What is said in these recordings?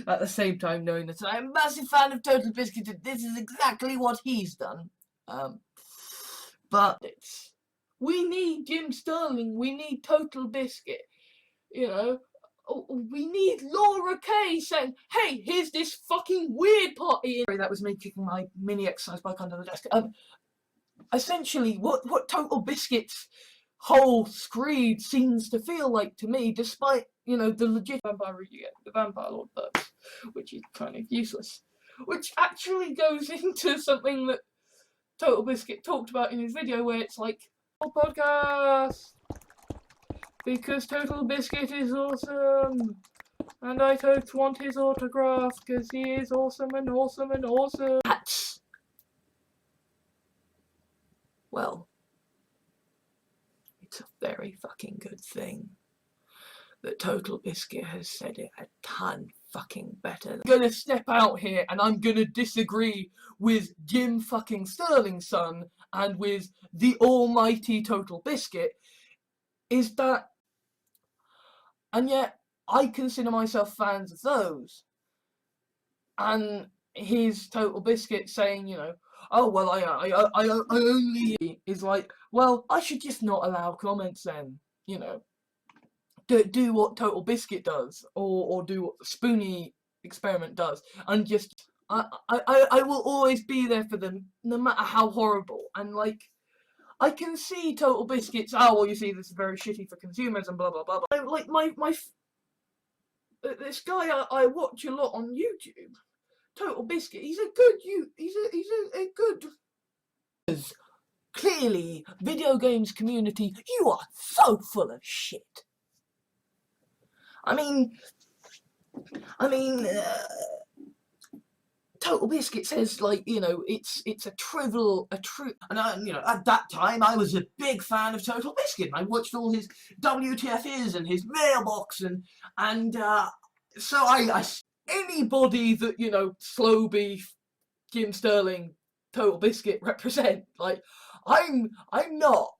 at the same time knowing that I'm a massive fan of Total Biscuit and this is exactly what he's done. But we need Jim Sterling, we need Total Biscuit, you know. We need Laura Kay saying, hey, here's this fucking weird party. That was me kicking my mini exercise bike under the desk. Essentially, what Total Biscuit's whole screed seems to feel like to me, despite, you know, the legit vampire you get, the Vampire Lord perks, which is kind of useless. Which actually goes into something that Total Biscuit talked about in his video, where it's like, oh, podcast! Because Total Biscuit is awesome! And I don't want his autograph, because he is awesome and awesome and awesome. That's... well, it's a very fucking good thing that Total Biscuit has said it a ton fucking better. I'm gonna step out here and I'm gonna disagree with Jim fucking Sterling's son and with the almighty Total Biscuit, is that, and yet I consider myself fans of those, and his Total Biscuit saying, you know, oh well, I only, is like, well, I should just not allow comments then, you know. Do what Total Biscuit does, or do what the Spoonie experiment does, and just I will always be there for them, no matter how horrible. And like, I can see Total Biscuit's, oh well, you see, this is very shitty for consumers and blah blah blah. But like this guy I watch a lot on YouTube, Total Biscuit. He's a good. Clearly, video games community, you are so full of shit. I mean, Total Biscuit says, like, you know, it's a trivial, and you know, at that time I was a big fan of Total Biscuit. I watched all his WTF and his mailbox, and so I anybody that, you know, Slow Beef, Jim Sterling, Total Biscuit represent, like, I'm not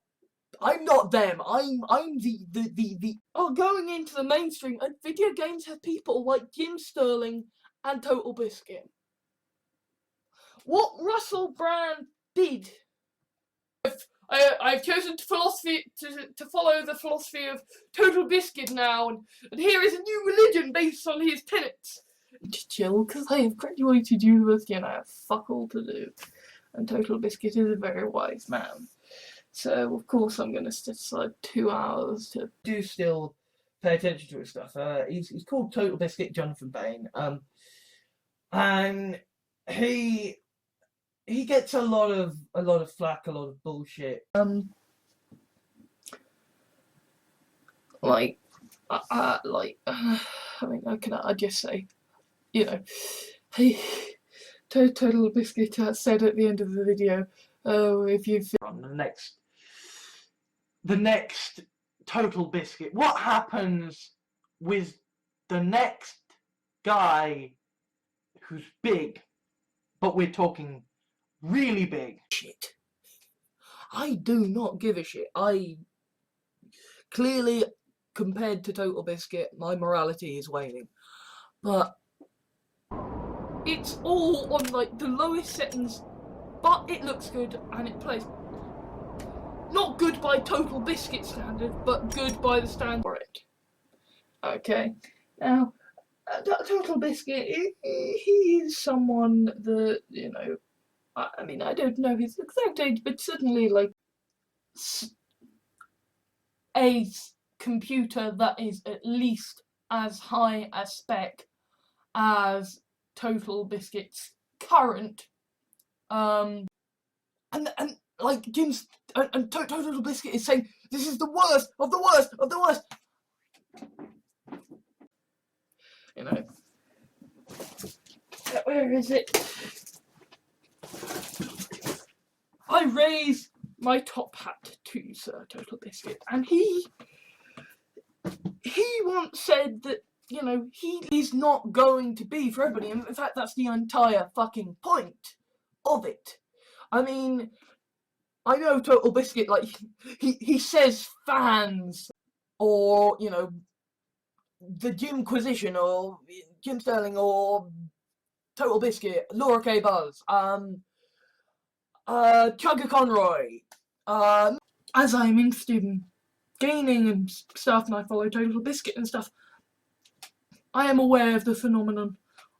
them. I'm the going into the mainstream, and video games have people like Jim Sterling and Total Biscuit. What Russell Brand did, I've chosen to follow the philosophy of Total Biscuit now, and here is a new religion based on his tenets. Just chill, because I have graduated university and I have fuck all to do. And Total Biscuit is a very wise man. So, of course, I'm going to set aside 2 hours to do still pay attention to his stuff. He's called Total Biscuit Jonathan Bain. And he gets a lot of flack, a lot of bullshit. I mean, I just say, you know, hey, Total Biscuit said at the end of the video, oh, if you on the next Total Biscuit, what happens with the next guy who's big, but we're talking really big? Shit. I do not give a shit. I clearly, compared to Total Biscuit, my morality is waning, but it's all on like the lowest settings, but it looks good and it plays. Not good by Total Biscuit standard, but good by the standard for it. Okay, now Total Biscuit, he is someone that, you know, I mean, I don't know his exact age, but certainly like a computer that is at least as high a spec as Total Biscuit's current, and like Jim's and Total Biscuit is saying this is the worst of the worst of the worst. You know, where is it? I raise my top hat to Sir Total Biscuit, and he once said that, you know, he is not going to be for everybody, and in fact that's the entire fucking point of it. I mean, I know Total Biscuit, like, he says fans, or, you know, the Jimquisition or Jim Sterling or Total Biscuit, Laura K. Buzz, Chugga Conroy, as I'm interested in gaming and stuff, and I follow Total Biscuit and stuff, I am aware of the phenomenon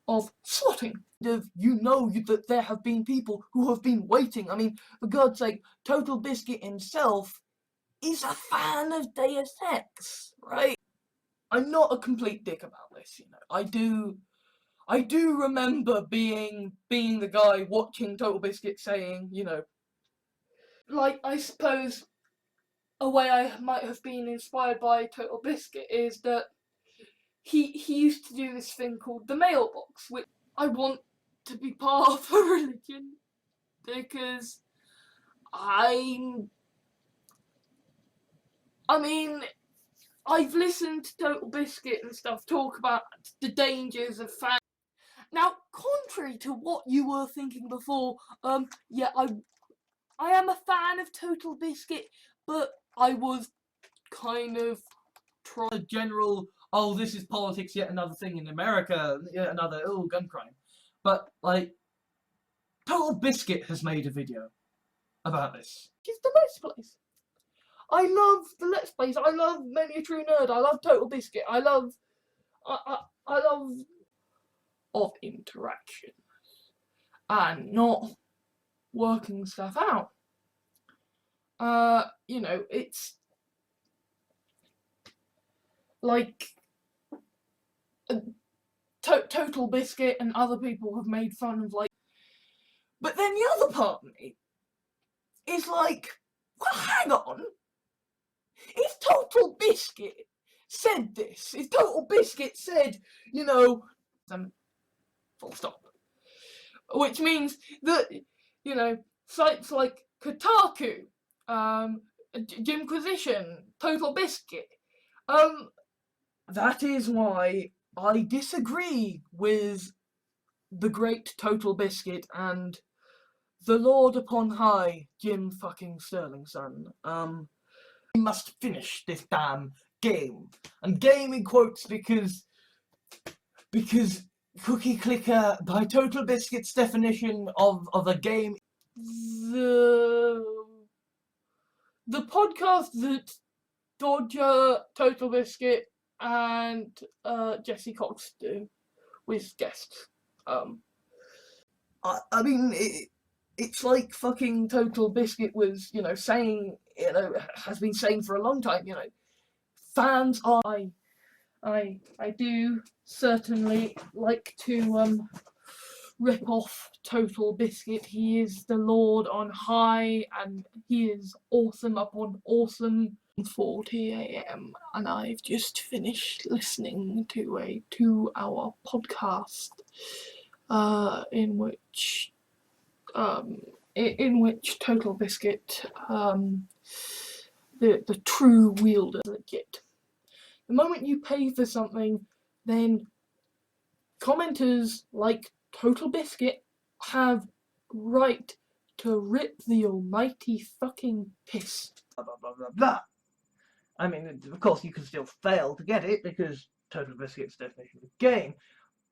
of swatting. You know that there have been people who have been waiting. I mean, for God's sake, Total Biscuit himself is a fan of Deus Ex, right? I'm not a complete dick about this, you know. I do remember being the guy watching Total Biscuit saying, you know, like, I suppose a way I might have been inspired by Total Biscuit is that he used to do this thing called the mailbox, which I want to be part of a religion because I mean, I've listened to Total Biscuit and stuff talk about the dangers of fan. Now, contrary to what you were thinking before, yeah, I am a fan of Total Biscuit, but I was kind of a general, oh, this is politics, yet another thing in America, yet another, oh, gun crime. But, like, Total Biscuit has made a video about this. It's the best place. I love the Let's Plays, I love Many a True Nerd, I love Total Biscuit, I love of interaction and not working stuff out. You know, it's like Total Biscuit and other people have made fun of, like, but then the other part of me is like, well, hang on. If Total Biscuit said this, if Total Biscuit said, you know, full stop, which means that, you know, sites like Kotaku, Jimquisition, Total Biscuit, that is why I disagree with the great Total Biscuit and the Lord upon high, Jim fucking Sterling son. We must finish this damn game. And game in quotes because Cookie Clicker, by Total Biscuit's definition of a game, the podcast that Dodger, Total Biscuit, and Jesse Cox do with guests. I mean, it's like fucking Total Biscuit was, you know, saying, you know, has been saying for a long time, you know, fans are. I do certainly like to rip off Total Biscuit. He is the Lord on high, and he is awesome upon awesome. 40 AM, and I've just finished listening to a 2-hour podcast, in which Total Biscuit, the true wielder, legit. The moment you pay for something, then commenters like Total Biscuit have right to rip the almighty fucking piss. Blah blah blah blah blah. I mean, of course, you can still fail to get it because Total Biscuit's definition of the game,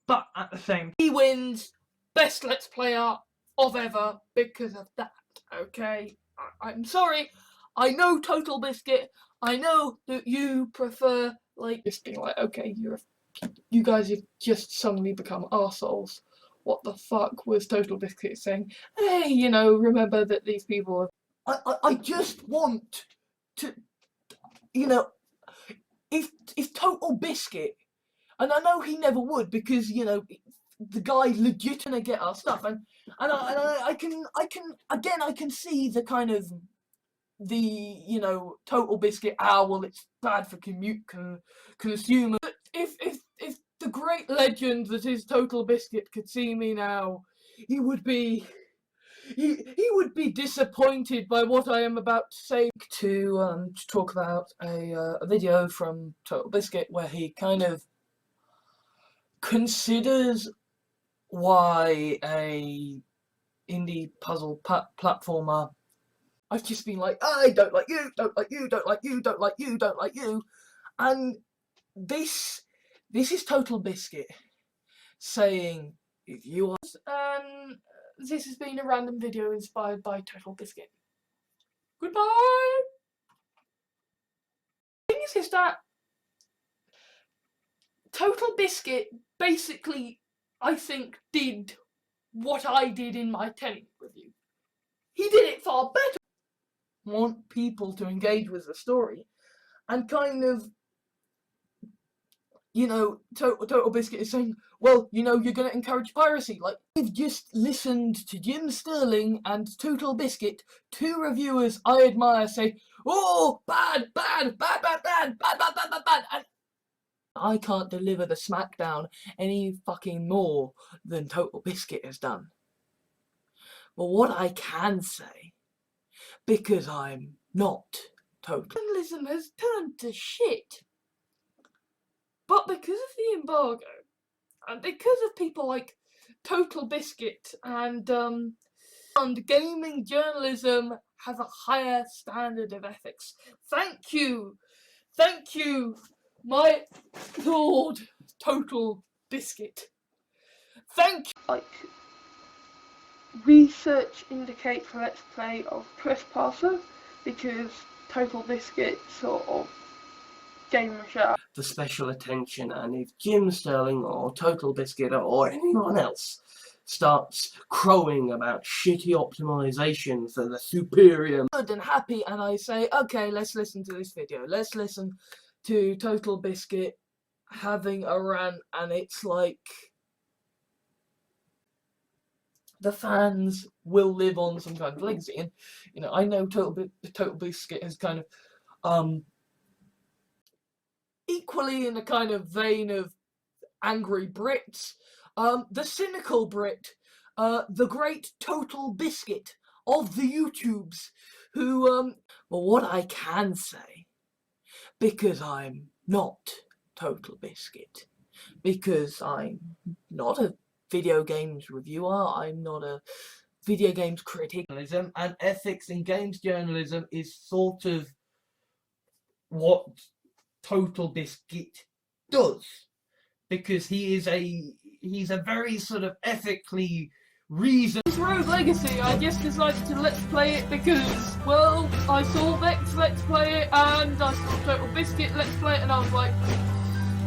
but at the same time, he wins best Let's Player of ever because of that. Okay, I'm sorry. I know Total Biscuit. I know that you prefer, like, just being like, okay, you guys have just suddenly become arseholes. What the fuck was Total Biscuit saying? Hey, you know, remember that these people are... I just want to, you know, if Total Biscuit, and I know he never would because, you know, the guy legit gonna get our stuff, and I can see the kind of the, you know, Total Biscuit, well, it's bad for consumers. But if the great legend that is Total Biscuit could see me now, he would be disappointed by what I am about to say. To talk about a video from Total Biscuit where he kind of considers why a indie puzzle platformer. I've just been like, I don't like you, don't like you, don't like you, don't like you, don't like you, and this This is Total Biscuit saying, if you are... this has been a random video inspired by Total Biscuit. Goodbye! The thing is that Total Biscuit basically, I think, did what I did in my Tenet review. He did it far better. Want people to engage with the story and kind of, you know, Total Biscuit is saying, well, you know, you're going to encourage piracy. Like, we've just listened to Jim Sterling and Total Biscuit, two reviewers I admire, say, oh, bad, bad, bad, bad, bad, bad, bad, bad, bad, bad, and I can't deliver the smackdown any fucking more than Total Biscuit has done. But what I can say, because I'm not total, journalism has turned to shit. But because of the embargo, and because of people like Total Biscuit and gaming journalism has a higher standard of ethics. Thank you, my Lord Total Biscuit. Thank you. Like, research indicates for Let's Play of Trespasser, because Total Biscuit sort of game show the special attention, and if Jim Sterling or Total Biscuit or anyone else starts crowing about shitty optimization for the superior good and happy, and I say, okay, let's listen to this video, let's listen to Total Biscuit having a rant, and it's like the fans will live on some kind of legacy. And you know, I know Total Biscuit has kind of equally in a kind of vein of angry Brits, the cynical Brit, the great Total Biscuit of the YouTubes, who, well, what I can say, because I'm not Total Biscuit, because I'm not a video games reviewer, I'm not a video games critic, and ethics in games journalism is sort of what Total Biscuit does, because he's a very sort of ethically reasoned. Road Legacy, I just decided to Let's Play it because, well, I saw Vex Let's Play it and I saw Total Biscuit Let's Play it, and I was like,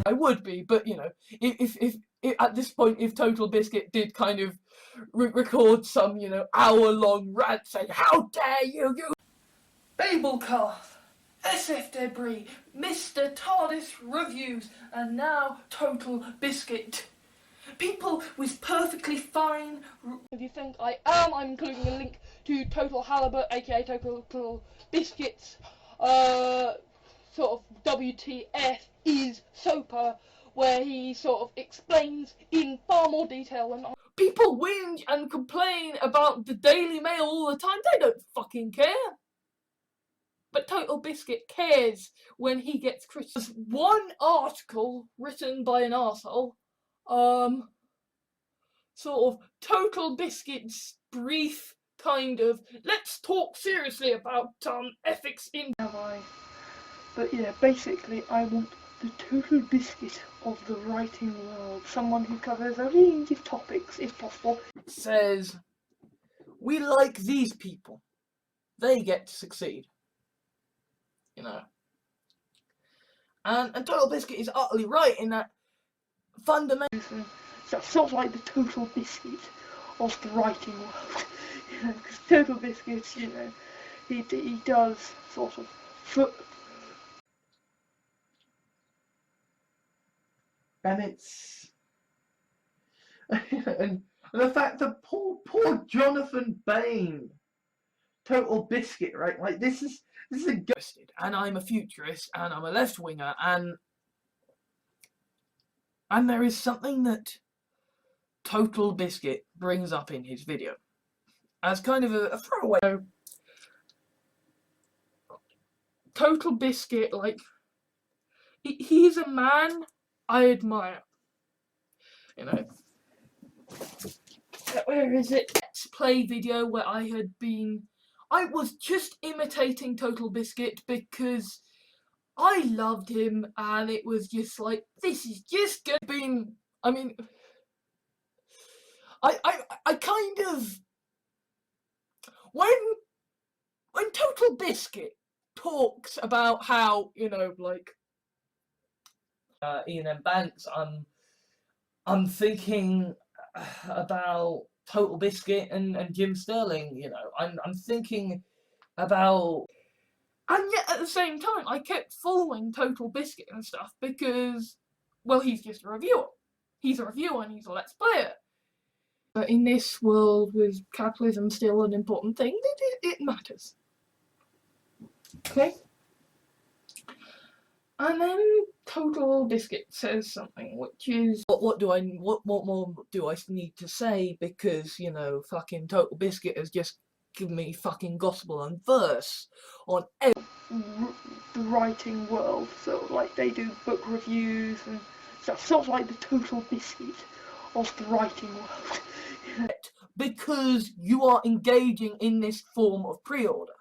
I would be, but you know, if at this point, if Total Biscuit did kind of record some, you know, hour-long rant saying, how dare you, Babel Car, SF Debris, Mr. TARDIS Reviews, and now Total Biscuit. People with perfectly fine... If you think I am, I'm including a link to Total Halibut, aka Total Biscuits, sort of WTF is Soper, where he sort of explains in far more detail than I... People whinge and complain about the Daily Mail all the time, they don't fucking care. But Total Biscuit cares when he gets criticised. One article written by an arsehole, sort of Total Biscuit's brief kind of, let's talk seriously about ethics in... But yeah, basically I want the Total Biscuit of the writing world, someone who covers a range of topics if possible. Says, we like these people, they get to succeed. You know, and Total Biscuit is utterly right in that fundamental. So sort of like the Total Biscuit of the writing world, you know, because Total Biscuit, you know, he does sort of and it's and the fact that poor Jonathan Bain, Total Biscuit, right? Like this is a ghosted, and I'm a futurist, and I'm a left winger, and there is something that Total Biscuit brings up in his video as kind of a throwaway. Total Biscuit, like, he's a man I admire. You know, where is it? Let's Play video where I was just imitating Total Biscuit because I loved him, and it was just like, this is just gonna be. I mean, I kind of when Total Biscuit talks about how, you know, like Ian M. Banks, I'm thinking about Total Biscuit and Jim Sterling. You know, I'm thinking about. And yet at the same time, I kept following Total Biscuit and stuff because, well, he's just a reviewer. He's a reviewer and he's a Let's Player. But in this world with capitalism still an important thing, it matters. Okay? And then Total Biscuit says something, which is what more do I need to say? Because, you know, fucking Total Biscuit has just given me fucking gospel and verse on the writing world. So like they do book reviews and stuff, sort of like the Total Biscuit of the writing world. Because you are engaging in this form of pre-order,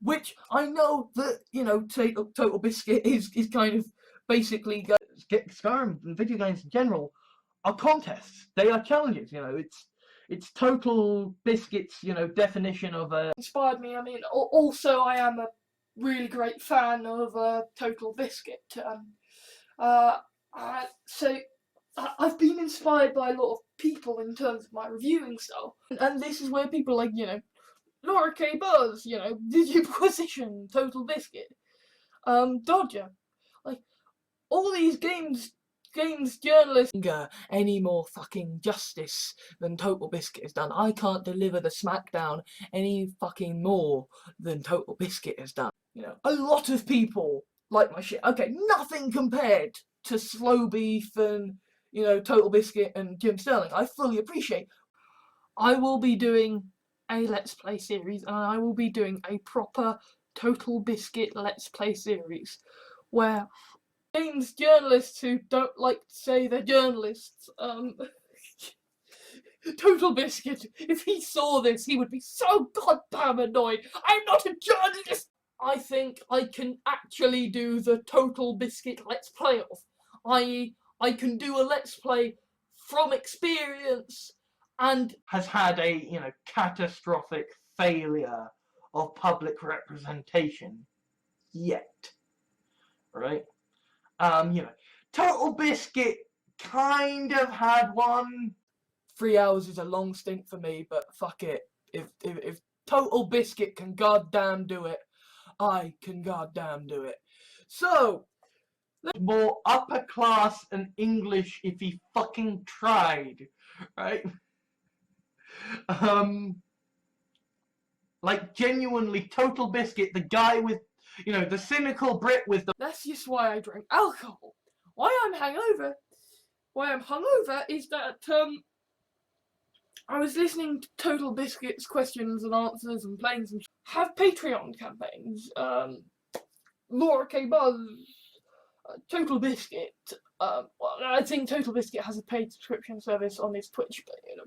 which I know that, you know, Total Biscuit is kind of basically Skyrim and video games in general are contests. They are challenges. You know, it's Total Biscuit's, you know, definition of a inspired me. I mean, also I am a really great fan of Total Biscuit. So I've been inspired by a lot of people in terms of my reviewing style, and this is where people like, you know, Laura K. Buzz, you know, Digiposition, Total Biscuit, Dodger, like all these games journalists any more fucking justice than Total Biscuit has done. I can't deliver the smackdown any fucking more than Total Biscuit has done. You know, a lot of people like my shit. Okay, nothing compared to Slow Beef and, you know, Total Biscuit and Jim Sterling. I fully appreciate. I will be doing a Let's Play series, and I will be doing a proper Total Biscuit Let's Play series where games journalists who don't like to say they're journalists, Total Biscuit, if he saw this, he would be so goddamn annoyed. I'm not a journalist! I think I can actually do the Total Biscuit Let's Play off. I can do a Let's Play from experience and has had a, you know, catastrophic failure of public representation yet. Right? You know, Total Biscuit kind of had one. 3 hours is a long stint for me, but fuck it. If Total Biscuit can goddamn do it, I can goddamn do it. So, more upper class and English if he fucking tried, right? Like genuinely, Total Biscuit, the guy with, you know, the cynical Brit with the. That's just why I drink alcohol. Why I'm hungover is that I was listening to Total Biscuit's questions and answers and playing some. Have Patreon campaigns. Laura K. Buzz, Total Biscuit. Well, I think Total Biscuit has a paid subscription service on his Twitch, but you know.